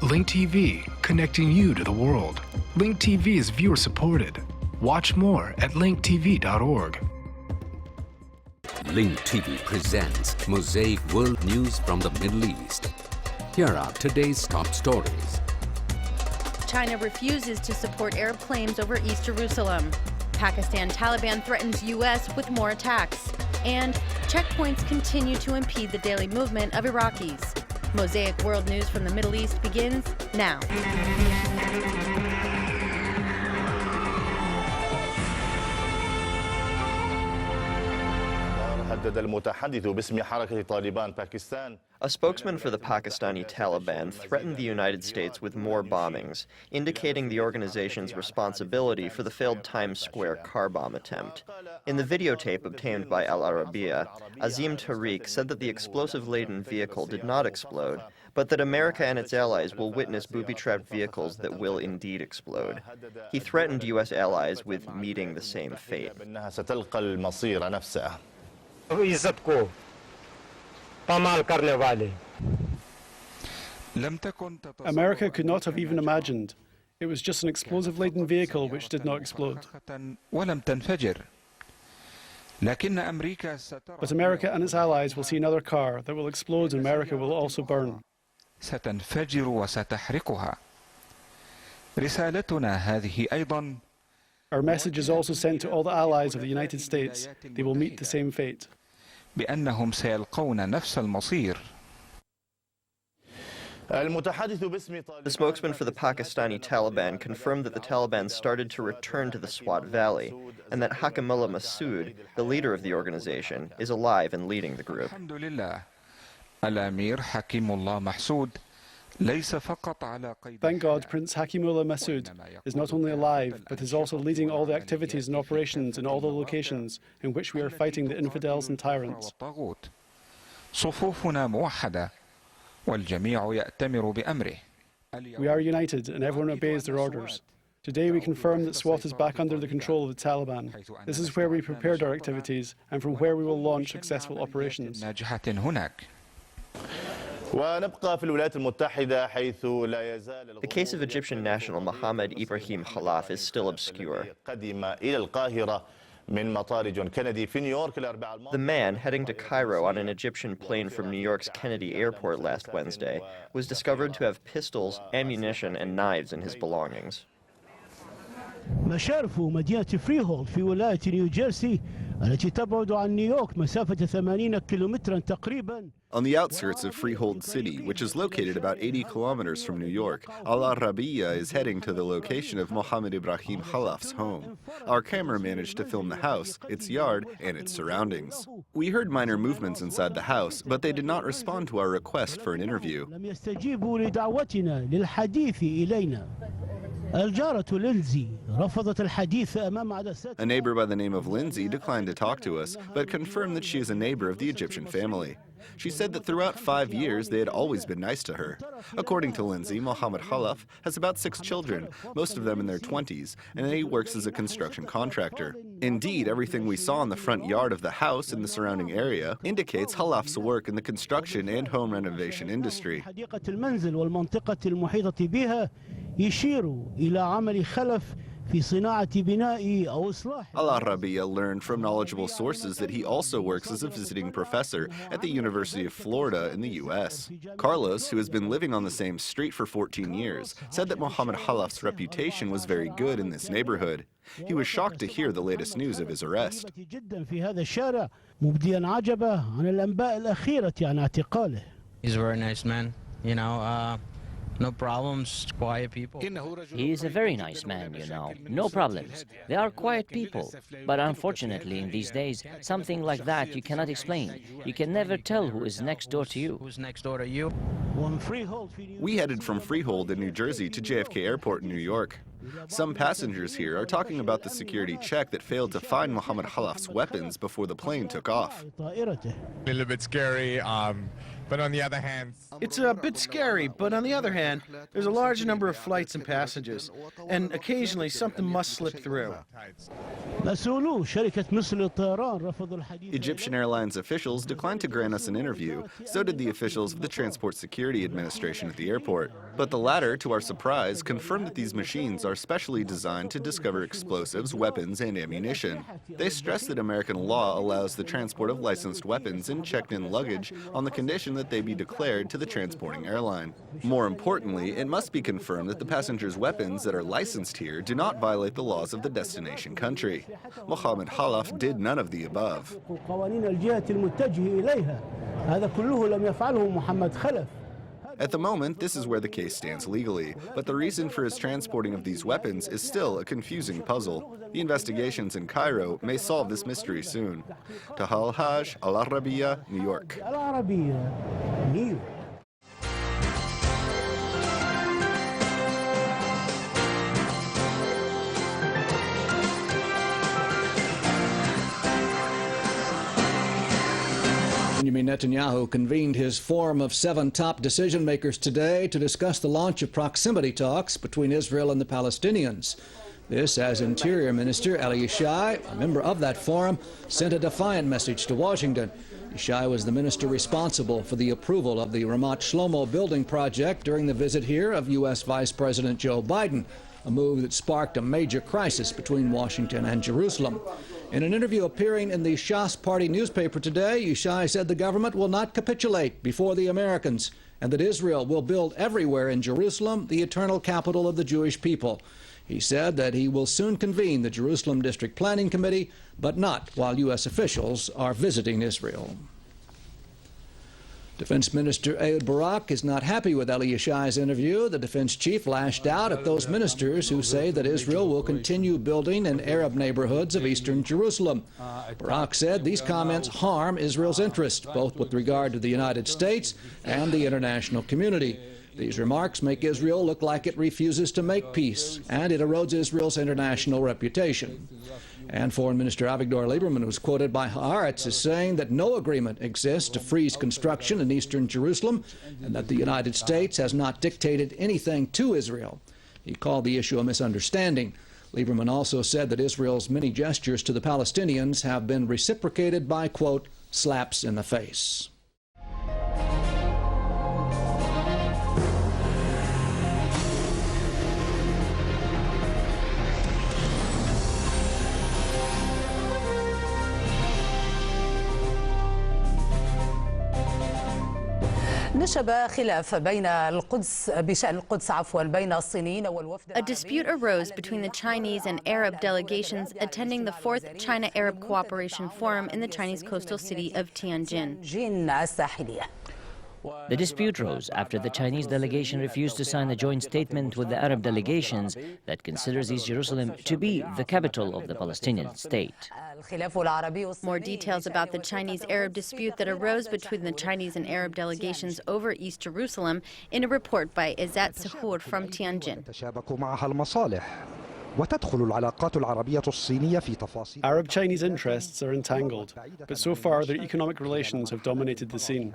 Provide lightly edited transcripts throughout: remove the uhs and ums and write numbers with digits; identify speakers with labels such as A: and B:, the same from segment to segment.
A: Link TV, connecting you to the world. Link TV is viewer supported. Watch more at linktv.org.
B: Link TV presents Mosaic World News from the Middle East. Here are today's top stories.
C: China refuses to support Arab claims over East Jerusalem. Pakistan Taliban threatens U.S. with more attacks. And checkpoints continue to impede the daily movement of Iraqis. Mosaic World News from the Middle East begins now.
D: A spokesman for the Pakistani Taliban threatened the United States with more bombings, indicating the organization's responsibility for the failed Times Square car bomb attempt. In the videotape obtained by Al Arabiya, Azim Tariq said that the explosive-laden vehicle did not explode, but that America and its allies will witness booby-trapped vehicles that will indeed explode. He threatened U.S. allies with meeting the same fate.
E: America could not have even imagined. It was just an explosive-laden vehicle which did not explode. But America and its allies will see another car that will explode and America will also burn. Our message is also sent to all the allies of the United States. They will meet the same fate.
F: بأنهم سيلقون نفس المصير.
D: The spokesman for the Pakistani Taliban confirmed that the Taliban started to return to the Swat Valley and that Hakamullah Masood, the leader of the organization, is alive and leading the group.
E: Thank God Prince Hakimullah Masood is not only alive, but is also leading all the activities and operations in all the locations in which we are fighting the infidels and tyrants. We are united and everyone obeys their orders. Today we confirm that Swat is back under the control of the Taliban. This is where we prepared our activities and from where we will launch successful operations.
D: The case of Egyptian national Mohammed Ibrahim Khalaf is still obscure. The man, heading to Cairo on an Egyptian plane from New York's Kennedy Airport last Wednesday, was discovered to have pistols, ammunition, and knives in his belongings.
G: مشارف مدينة فريهولد في ولاية نيوجيرسي التي تبعد عن نيويورك مسافة 80 كيلومترا تقريبا.
H: On the outskirts of Freehold City, which is located about 80 kilometers from New York, Al Arabiya is heading to the location of Mohammed Ibrahim Khalaf's home. Our camera managed to film the house, its yard, and its surroundings. We heard minor movements inside the house, but they did not respond to our request for an interview.
G: لم يستجيبوا لدعوتنا للحديث إلينا.
H: A neighbor by the name of Lindsay declined to talk to us, but confirmed that she is a neighbor of the Egyptian family. She said that throughout 5 years, they had always been nice to her. According to Lindsay, Mohammed Khalaf has about 6 children, most of them in their 20s, and he works as a construction contractor. Indeed, everything we saw in the front yard of the house and the surrounding area indicates Khalaf's work in the construction and home renovation industry. Al Arabiya learned from knowledgeable sources that he also works as a visiting professor at the University of Florida in the U.S. Carlos, who has been living on the same street for 14 years, said that Mohammed Khalaf's reputation was very good in this neighborhood. He was shocked to hear the latest news of his arrest.
I: He's a very nice man, you know. No problems, quiet people.
J: He is a very nice man, you know. No problems. They are quiet people. But unfortunately, in these days, something like that you cannot explain. You can never tell who is next door to you.
I: Who's next door to you?
H: We headed from Freehold in New Jersey to JFK Airport in New York. Some passengers here are talking about the security check that failed to find Mohammed Khalaf's weapons before the plane took off.
K: A little bit scary, But on the other hand,
L: it's a bit scary, but on the other hand, there's a large number of flights and passengers, and occasionally something must slip through.
H: Egyptian Airlines officials declined to grant us an interview. So did the officials of the Transport Security Administration at the airport. But the latter, to our surprise, confirmed that these machines are specially designed to discover explosives, weapons, and ammunition. They stress that American law allows the transport of licensed weapons and checked-in luggage on the condition that they be declared to the transporting airline. More importantly, it must be confirmed that the passengers' weapons that are licensed here do not violate the laws of the destination country. Mohammed Khalaf did none of the above. At the moment, this is where the case stands legally, but the reason for his transporting of these weapons is still a confusing puzzle. The investigations in Cairo may solve this mystery soon. Tahal Haj, Al Arabiya, New York.
M: Benjamin Netanyahu convened his forum of 7 top decision makers today to discuss the launch of proximity talks between Israel and the Palestinians. This as Interior Minister Eli Yishai, a member of that forum, sent a defiant message to Washington. Yishai was the minister responsible for the approval of the Ramat Shlomo building project during the visit here of U.S. Vice President Joe Biden, a move that sparked a major crisis between Washington and Jerusalem. In an interview appearing in the Shas Party newspaper today, Yishai said the government will not capitulate before the Americans and that Israel will build everywhere in Jerusalem, the eternal capital of the Jewish people. He said that he will soon convene the Jerusalem District Planning Committee, but not while U.S. officials are visiting Israel. Defense Minister Ehud Barak is not happy with Eli Yishai's interview. The defense chief lashed out at those ministers who say that Israel will continue building in Arab neighborhoods of eastern Jerusalem. Barak said these comments harm Israel's interest, both with regard to the United States and the international community. These remarks make Israel look like it refuses to make peace, and it erodes Israel's international reputation. And Foreign Minister Avigdor Lieberman was quoted by Haaretz as saying that no agreement exists to freeze construction in eastern Jerusalem and that the United States has not dictated anything to Israel. He called the issue a misunderstanding. Lieberman also said that Israel's many gestures to the Palestinians have been reciprocated by, quote, slaps in the face.
N: نشب خلاف بين القدس بشأن القدس بين الصينيين والوفد.
C: A dispute arose between the Chinese and Arab delegations attending the 4th China-Arab Cooperation Forum in the Chinese coastal city of Tianjin.
J: The dispute rose after the Chinese delegation refused to sign a joint statement with the Arab delegations that considers East Jerusalem to be the capital of the Palestinian state.
C: More details about the Chinese-Arab dispute that arose between the Chinese and Arab delegations over East Jerusalem in a report by Izzat Sahur from Tianjin.
E: Arab-Chinese interests are entangled, but so far their economic relations have dominated the scene.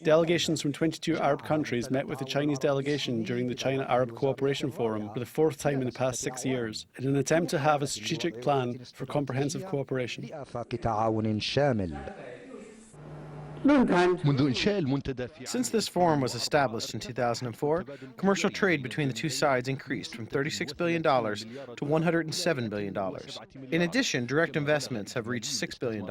E: Delegations from 22 Arab countries met with the Chinese delegation during the China-Arab Cooperation Forum for the 4th time in the past 6 years, in an attempt to have a strategic plan for comprehensive cooperation.
L: Since this forum was established in 2004, commercial trade between the two sides increased from $36 billion to $107 billion. In addition, direct investments have reached $6 billion.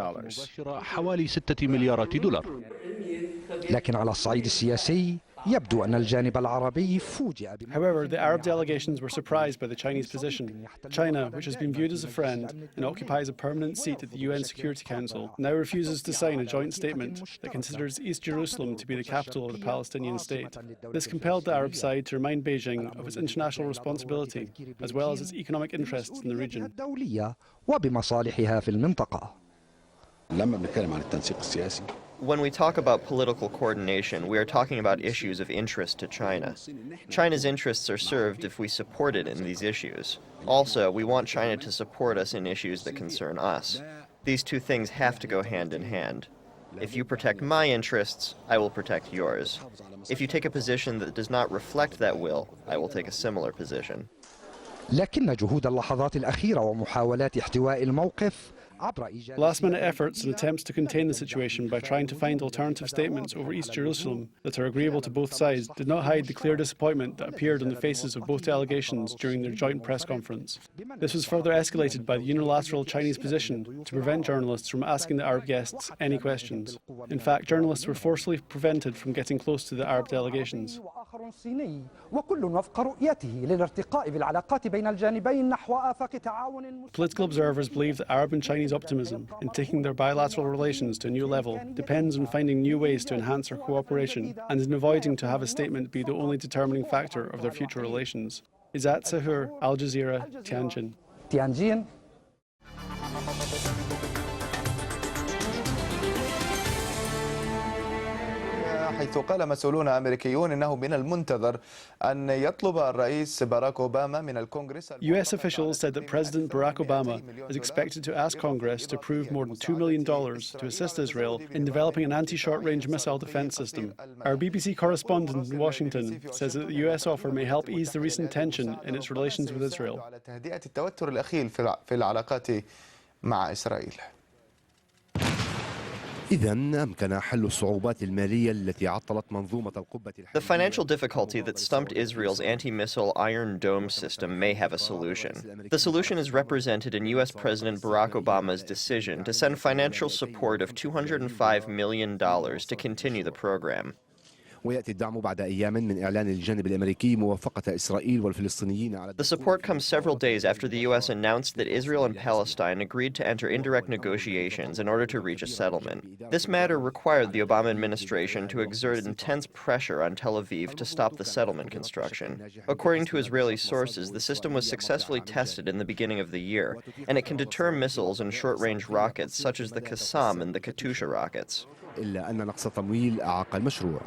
E: However, the Arab delegations were surprised by the Chinese position. China, which has been viewed as a friend and occupies a permanent seat at the UN Security Council, now refuses to sign a joint statement that considers East Jerusalem to be the capital of the Palestinian state. This compelled the Arab side to remind Beijing of its international responsibility, as well as its economic interests in the region.
D: When we talk about political coordination, we are talking about issues of interest to China. China's interests are served if we support it in these issues. Also, we want China to support us in issues that concern us. These two things have to go hand in hand. If you protect my interests, I will protect yours. If you take a position that does not reflect that will, I will take a similar position.
K: لكن جهود اللحظات الأخيرة ومحاولات احتواء الموقف
E: Last-minute efforts and attempts to contain the situation by trying to find alternative statements over East Jerusalem that are agreeable to both sides did not hide the clear disappointment that appeared on the faces of both delegations during their joint press conference. This was further escalated by the unilateral Chinese position to prevent journalists from asking the Arab guests any questions. In fact, journalists were forcibly prevented from getting close to the Arab delegations. Political observers believe that Arab and Chinese optimism in taking their bilateral relations to a new level depends on finding new ways to enhance their cooperation and in avoiding to have a statement be the only determining factor of their future relations. Izzat Sahur, Al Jazeera, Tianjin.
O: حيث قال مسؤولون أمريكيون إنه من المنتظر أن يطلب الرئيس باراك أوباما من الكونغرس.
E: US officials said that President Barack Obama is expected to ask Congress to approve more than $2 million to assist Israel in developing an anti-short-range missile defense system. Our BBC correspondent in Washington says that the US offer may help ease the recent tension in its relations with Israel.
D: The financial difficulty that stumped Israel's anti-missile Iron Dome system may have a solution. The solution is represented in U.S. President Barack Obama's decision to send financial support of $205 million to continue the program.
P: ويأتي الدعم بعد أيام من إعلان الجانب الأمريكي موافقة إسرائيل والفلسطينيين على.
D: The support comes several days after the U.S. announced that Israel and Palestine agreed to enter indirect negotiations in order to reach a settlement. This matter required the Obama administration to exert intense pressure on Tel Aviv to stop the settlement construction. According to Israeli sources, the system was successfully tested in the beginning of the year, and it can deter missiles and short-range rockets such as the Qassam and the Katyusha rockets.
P: إلا أن نقص تمويل أعاق المشروع.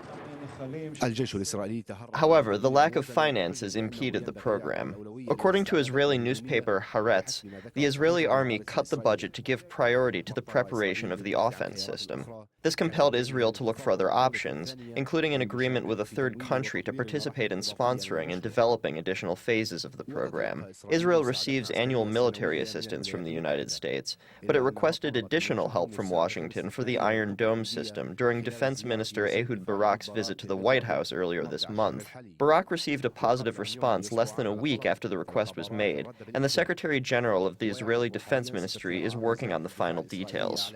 D: However, the lack of finances impeded the program. According to Israeli newspaper Haaretz, the Israeli army cut the budget to give priority to the preparation of the offense system. This compelled Israel to look for other options, including an agreement with a third country to participate in sponsoring and developing additional phases of the program. Israel receives annual military assistance from the United States, but it requested additional help from Washington for the Iron Dome system during Defense Minister Ehud Barak's visit to the White House earlier this month. Barak received a positive response less than a week after the request was made, and the Secretary General of the Israeli Defense Ministry is working on the final details.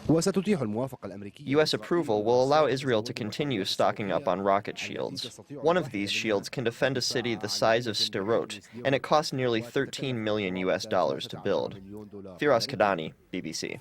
D: U.S. approval will allow Israel to continue stocking up on rocket shields. One of these shields can defend a city the size of Sderot, and it costs nearly $13 million to build. Firas Kadani, BBC.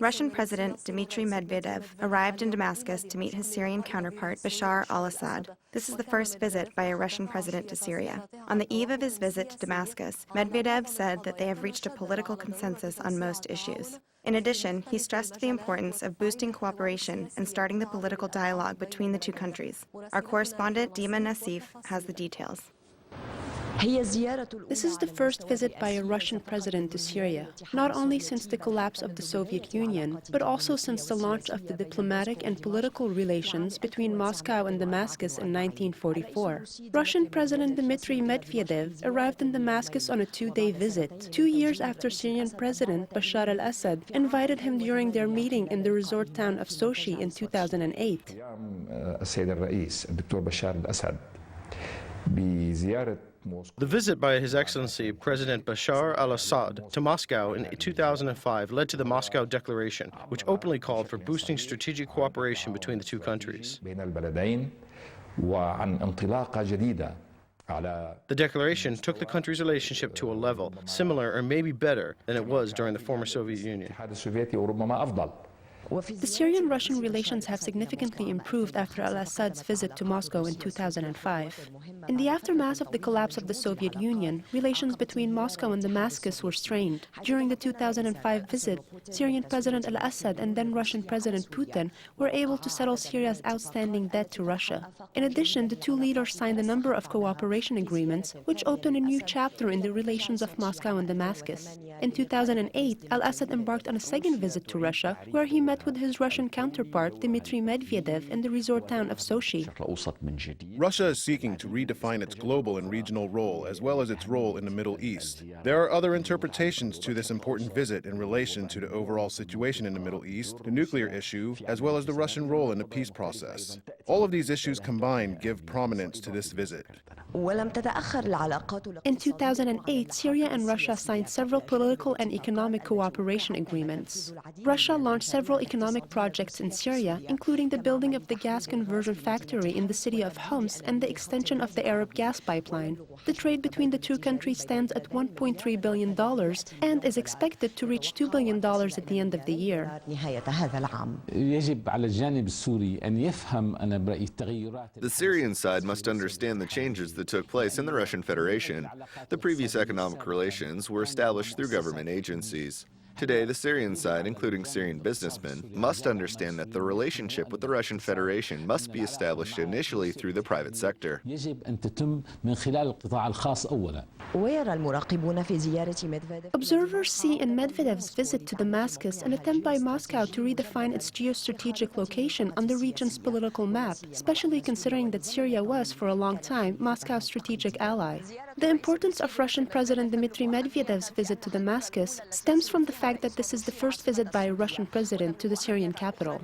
Q: Russian President Dmitry Medvedev arrived in Damascus to meet his Syrian counterpart Bashar al-Assad. This is the first visit by a Russian president to Syria. On the eve of his visit to Damascus, Medvedev said that they have reached a political consensus on most issues. In addition, he stressed the importance of boosting cooperation and starting the political dialogue between the two countries. Our correspondent Dima Nassif has the details.
R: This is the first visit by a Russian president to Syria, not only since the collapse of the Soviet Union, but also since the launch of the diplomatic and political relations between Moscow and Damascus in 1944. Russian President Dmitry Medvedev arrived in Damascus on a two-day visit, 2 years after Syrian President Bashar al-Assad invited him during their meeting in the resort town of Sochi in 2008.
L: The visit by His Excellency President Bashar al-Assad to Moscow in 2005 led to the Moscow Declaration, which openly called for boosting strategic cooperation between the two countries. The declaration took the country's relationship to a level similar or maybe better than it was during the former Soviet Union.
R: The Syrian-Russian relations have significantly improved after al-Assad's visit to Moscow in 2005. In the aftermath of the collapse of the Soviet Union, relations between Moscow and Damascus were strained. During the 2005 visit, Syrian President al-Assad and then Russian President Putin were able to settle Syria's outstanding debt to Russia. In addition, the two leaders signed a number of cooperation agreements, which opened a new chapter in the relations of Moscow and Damascus. In 2008, al-Assad embarked on a second visit to Russia, where he met with his Russian counterpart Dmitry Medvedev in the resort town of Sochi.
S: Russia is seeking to redefine its global and regional role, as well as its role in the Middle East. There are other interpretations to this important visit in relation to the overall situation in the Middle East, the nuclear issue, as well as the Russian role in the peace process. All of these issues combined give prominence to this visit.
R: In 2008, Syria and Russia signed several political and economic cooperation agreements. Russia launched several economic projects in Syria, including the building of the gas conversion factory in the city of Homs and the extension of the Arab gas pipeline. The trade between the two countries stands at $1.3 billion and is expected to reach $2 billion at the end of the year.
H: The Syrian side must understand the changes that took place in the Russian Federation. The previous economic relations were established through government agencies. Today, the Syrian side, including Syrian businessmen, must understand that the relationship with the Russian Federation must be established initially through the private sector.
R: Observers see in Medvedev's visit to Damascus an attempt by Moscow to redefine its geostrategic location on the region's political map, especially considering that Syria was, for a long time, Moscow's strategic ally. The importance of Russian President Dmitry Medvedev's visit to Damascus stems from the fact that this is the first visit by a Russian president to the Syrian capital.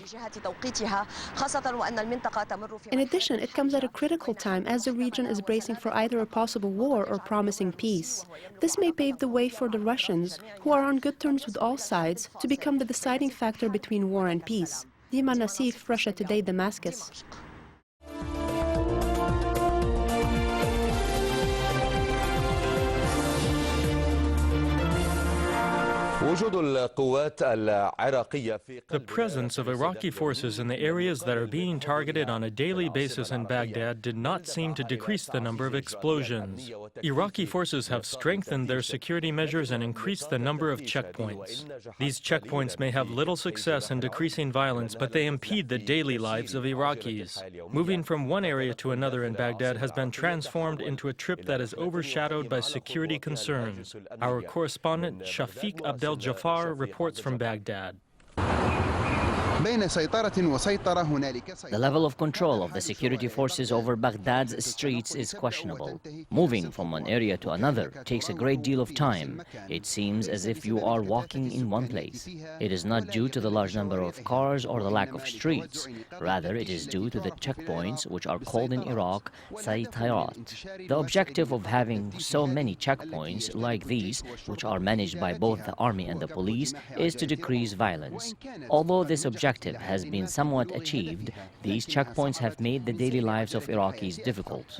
R: In addition, it comes at a critical time as the region is bracing for either a possible war or promising peace. This may pave the way for the Russians, who are on good terms with all sides, to become the deciding factor between war and peace. Dima Nassif, Russia Today, Damascus.
T: The presence of Iraqi forces in the areas that are being targeted on a daily basis in Baghdad did not seem to decrease the number of explosions. Iraqi forces have strengthened their security measures and increased the number of checkpoints. These checkpoints may have little success in decreasing violence, but they impede the daily lives of Iraqis. Moving from one area to another in Baghdad has been transformed into a trip that is overshadowed by security concerns. Our correspondent, Shafiq Abdel-Jafar, reports from Baghdad.
J: The level of control of the security forces over Baghdad's streets is questionable. Moving from one area to another takes a great deal of time. It seems as if you are walking in one place. It is not due to the large number of cars or the lack of streets. Rather, it is due to the checkpoints, which are called in Iraq saytarat. The objective of having so many checkpoints like these, which are managed by both the army and the police, is to decrease violence. Although this objective has been somewhat achieved, these checkpoints have made the daily lives of Iraqis difficult.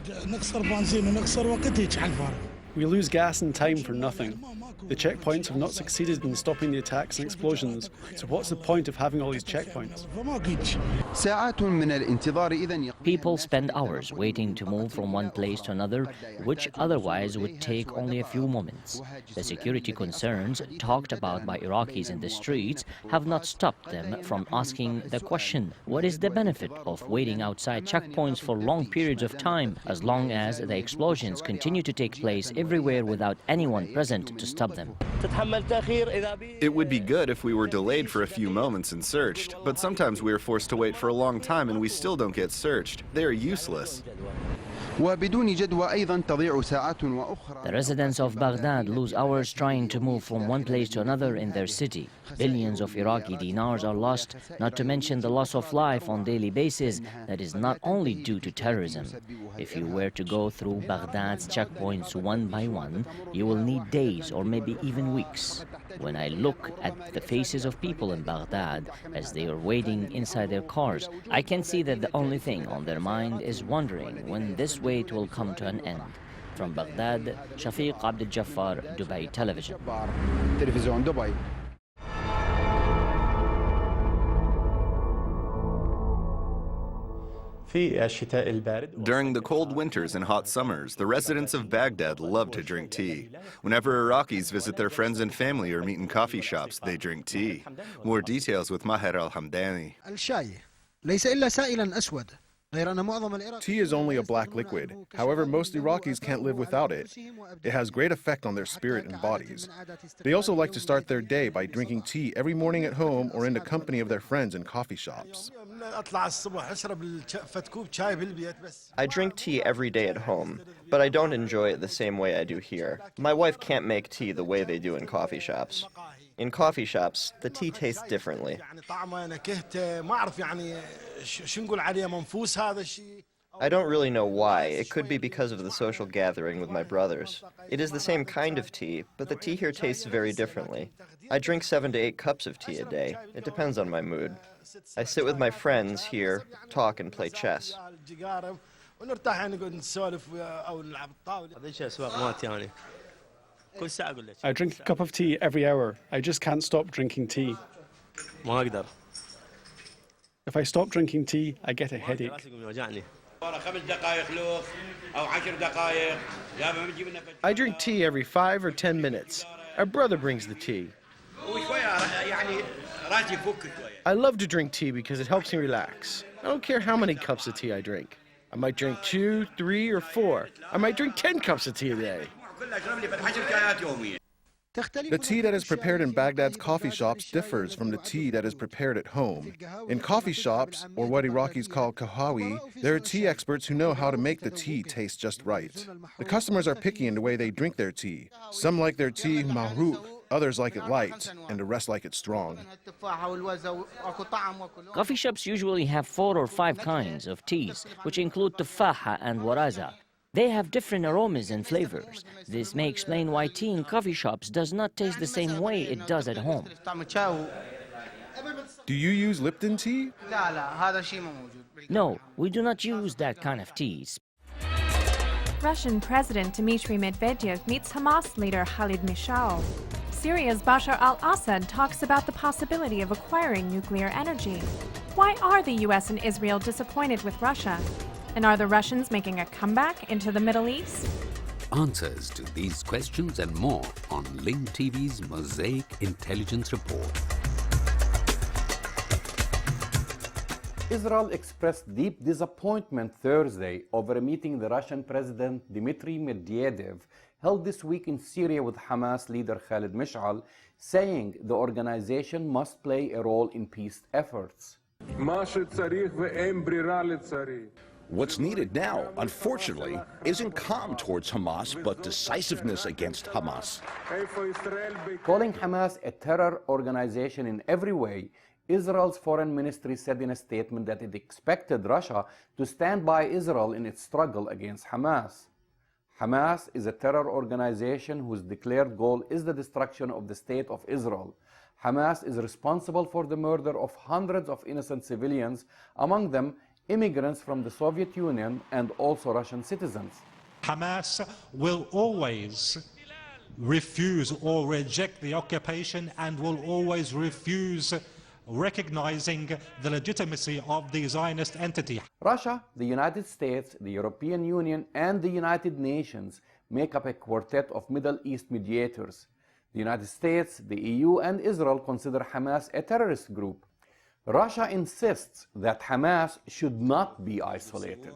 E: We lose gas and time for nothing. The checkpoints have not succeeded in stopping the attacks and explosions, so what's the point of having all these checkpoints?
J: People spend hours waiting to move from one place to another, which otherwise would take only a few moments. The security concerns talked about by Iraqis in the streets have not stopped them from asking the question, what is the benefit of waiting outside checkpoints for long periods of time, as long as the explosions continue to take place everywhere without anyone present to stop them?
H: It would be good if we were delayed for a few moments and searched, but sometimes we are forced to wait for a long time and we still don't get searched. They are useless.
J: The residents of Baghdad lose hours trying to move from one place to another in their city. Billions of Iraqi dinars are lost, not to mention the loss of life on a daily basis that is not only due to terrorism. If you were to go through Baghdad's checkpoints one by one, you will need days or maybe even weeks. When I look at the faces of people in Baghdad as they are waiting inside their cars, I can see that the only thing on their mind is wondering when this wait will come to an end. From Baghdad, Shafiq Abdel-Jafar, Dubai Television.
H: During the cold winters and hot summers, the residents of Baghdad love to drink tea. Whenever Iraqis visit their friends and family or meet in coffee shops, they drink tea. More details with Maher Al-Hamdani.
S: Tea is only a black liquid. However, most Iraqis can't live without it. It has great effect on their spirit and bodies. They also like to start their day by drinking tea every morning at home or in the company of their friends in coffee shops.
D: I drink tea every day at home, but I don't enjoy it the same way I do here. My wife can't make tea the way they do in coffee shops. In coffee shops, the tea tastes differently. I don't really know why. It could be because of the social gathering with my brothers. It is the same kind of tea, but the tea here tastes very differently. I drink 7 to 8 cups of tea a day. It depends on my mood. I sit with my friends here, talk and play chess.
E: I drink a cup of tea every hour. I just can't stop drinking tea. If I stop drinking tea, I get a headache.
L: I drink tea every 5 or 10 minutes. Our brother brings the tea. I love to drink tea because it helps me relax. I don't care how many cups of tea I drink. I might drink 2, 3, or 4. I might drink 10 cups of tea a day.
S: The tea that is prepared in Baghdad's coffee shops differs from the tea that is prepared at home. In coffee shops, or what Iraqis call kahawi, there are tea experts who know how to make the tea taste just right. The customers are picky in the way they drink their tea. Some like their tea mahrouk, others like it light, and the rest like it strong.
J: Coffee shops usually have 4 or 5 kinds of teas, which include tufaha and waraza. They have different aromas and flavors. This may explain why tea in coffee shops does not taste the same way it does at home.
S: Do you use Lipton tea?
J: No, we do not use that kind of teas.
U: Russian President Dmitry Medvedev meets Hamas leader Khalid Mishal. Syria's Bashar al-Assad talks about the possibility of acquiring nuclear energy. Why are the U.S. and Israel disappointed with Russia? And are the Russians making a comeback into the Middle East?
B: Answers to these questions and more on Link TV's Mosaic Intelligence Report.
V: Israel expressed deep disappointment Thursday over a meeting the Russian President Dmitry Medvedev held this week in Syria with Hamas leader Khalid Mishal, saying the organization must play a role in peace efforts.
W: What's needed now, unfortunately, isn't calm towards Hamas, but decisiveness against Hamas.
V: Calling Hamas a terror organization in every way, Israel's foreign ministry said in a statement that it expected Russia to stand by Israel in its struggle against Hamas. Hamas is a terror organization whose declared goal is the destruction of the state of Israel. Hamas is responsible for the murder of hundreds of innocent civilians, among them immigrants from the Soviet Union and also Russian citizens.
X: Hamas will always refuse or reject the occupation and will always refuse recognizing the legitimacy of the Zionist entity.
V: Russia, the United States, the European Union, and the United Nations make up a quartet of Middle East mediators. The United States, the EU, and Israel consider Hamas a terrorist group. Russia insists that Hamas should not be isolated.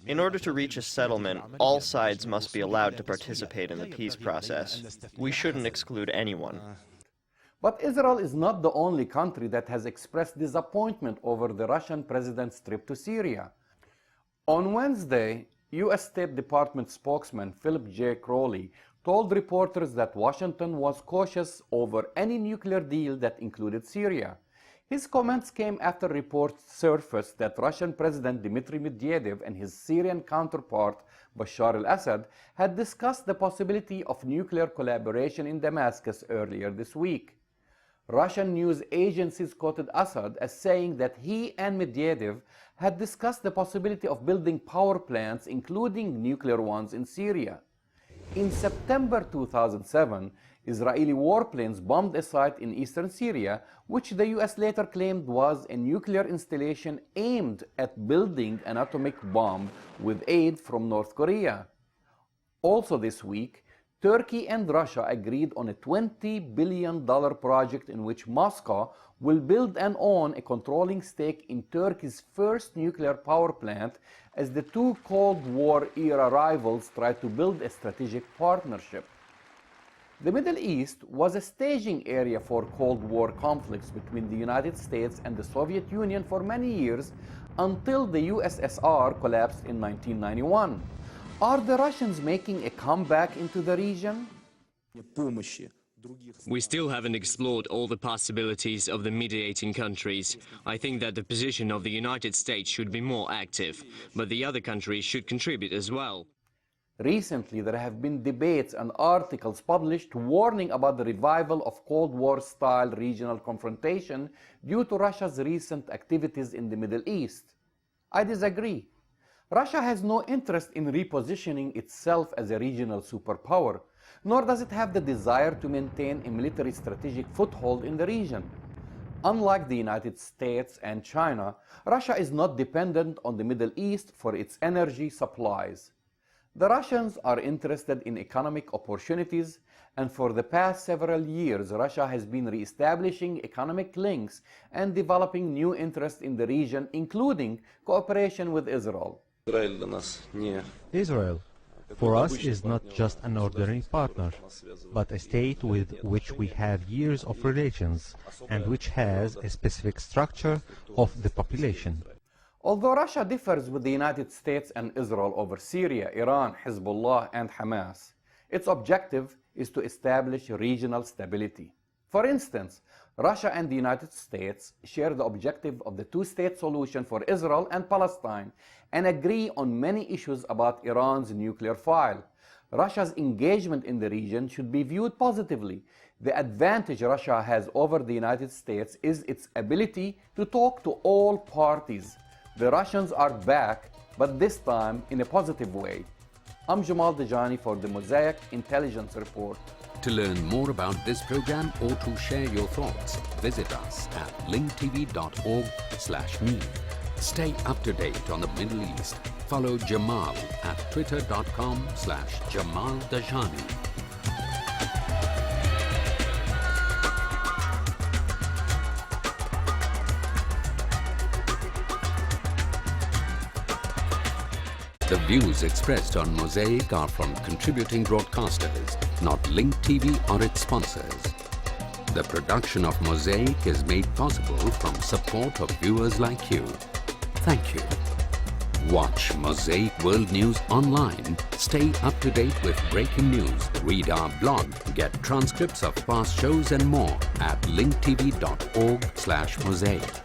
D: In order to reach a settlement, all sides must be allowed to participate in the peace process. We shouldn't exclude anyone.
V: But Israel is not the only country that has expressed disappointment over the Russian president's trip to Syria. On Wednesday, U.S. State Department spokesman Philip J. Crowley told reporters that Washington was cautious over any nuclear deal that included Syria. His comments came after reports surfaced that Russian President Dmitry Medvedev and his Syrian counterpart Bashar al-Assad had discussed the possibility of nuclear collaboration in Damascus earlier this week. Russian news agencies quoted Assad as saying that he and Medvedev had discussed the possibility of building power plants, including nuclear ones, in Syria. In September 2007, Israeli warplanes bombed a site in eastern Syria, which the US later claimed was a nuclear installation aimed at building an atomic bomb with aid from North Korea. Also this week, Turkey and Russia agreed on a $20 billion project in which Moscow will build and own a controlling stake in Turkey's first nuclear power plant as the two Cold War-era rivals try to build a strategic partnership. The Middle East was a staging area for Cold War conflicts between the United States and the Soviet Union for many years until the USSR collapsed in 1991. Are the Russians making a comeback into the region?
A: We still haven't explored all the possibilities of the mediating countries. I think that the position of the United States should be more active, but the other countries should contribute as well.
V: Recently, there have been debates and articles published warning about the revival of Cold War-style regional confrontation due to Russia's recent activities in the Middle East. I disagree. Russia has no interest in repositioning itself as a regional superpower, nor does it have the desire to maintain a military strategic foothold in the region. Unlike the United States and China, Russia is not dependent on the Middle East for its energy supplies. The Russians are interested in economic opportunities, and for the past several years, Russia has been re-establishing economic links and developing new interests in the region, including cooperation with Israel.
F: Israel, for us, is not just an ordinary partner, but a state with which we have years of relations and which has a specific structure of the population.
V: Although Russia differs with the United States and Israel over Syria, Iran, Hezbollah, and Hamas, its objective is to establish regional stability. For instance, Russia and the United States share the objective of the two-state solution for Israel and Palestine and agree on many issues about Iran's nuclear file. Russia's engagement in the region should be viewed positively. The advantage Russia has over the United States is its ability to talk to all parties. The Russians are back, but this time in a positive way. I'm Jamal Dajani for the Mosaic Intelligence Report.
B: To learn more about this program or to share your thoughts, visit us at linktv.org/me. Stay up to date on the Middle East. Follow Jamal at twitter.com/Jamal Dajani. The views expressed on Mosaic are from contributing broadcasters, not Link TV or its sponsors. The production of Mosaic is made possible from support of viewers like you. Thank you. Watch Mosaic World News online. Stay up to date with breaking news. Read our blog. Get transcripts of past shows and more at linktv.org/mosaic.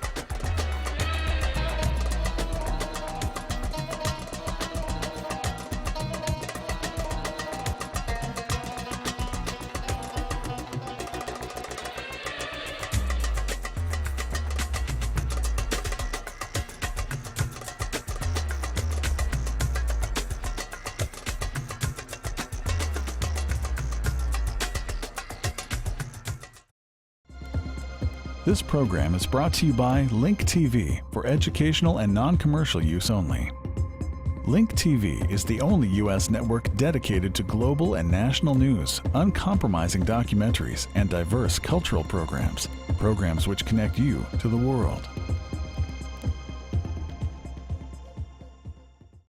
G: This program is brought to you by Link TV for educational and non-commercial use only. Link TV is the only U.S. network dedicated to global and national news, uncompromising documentaries, and diverse cultural programs which connect you to the world.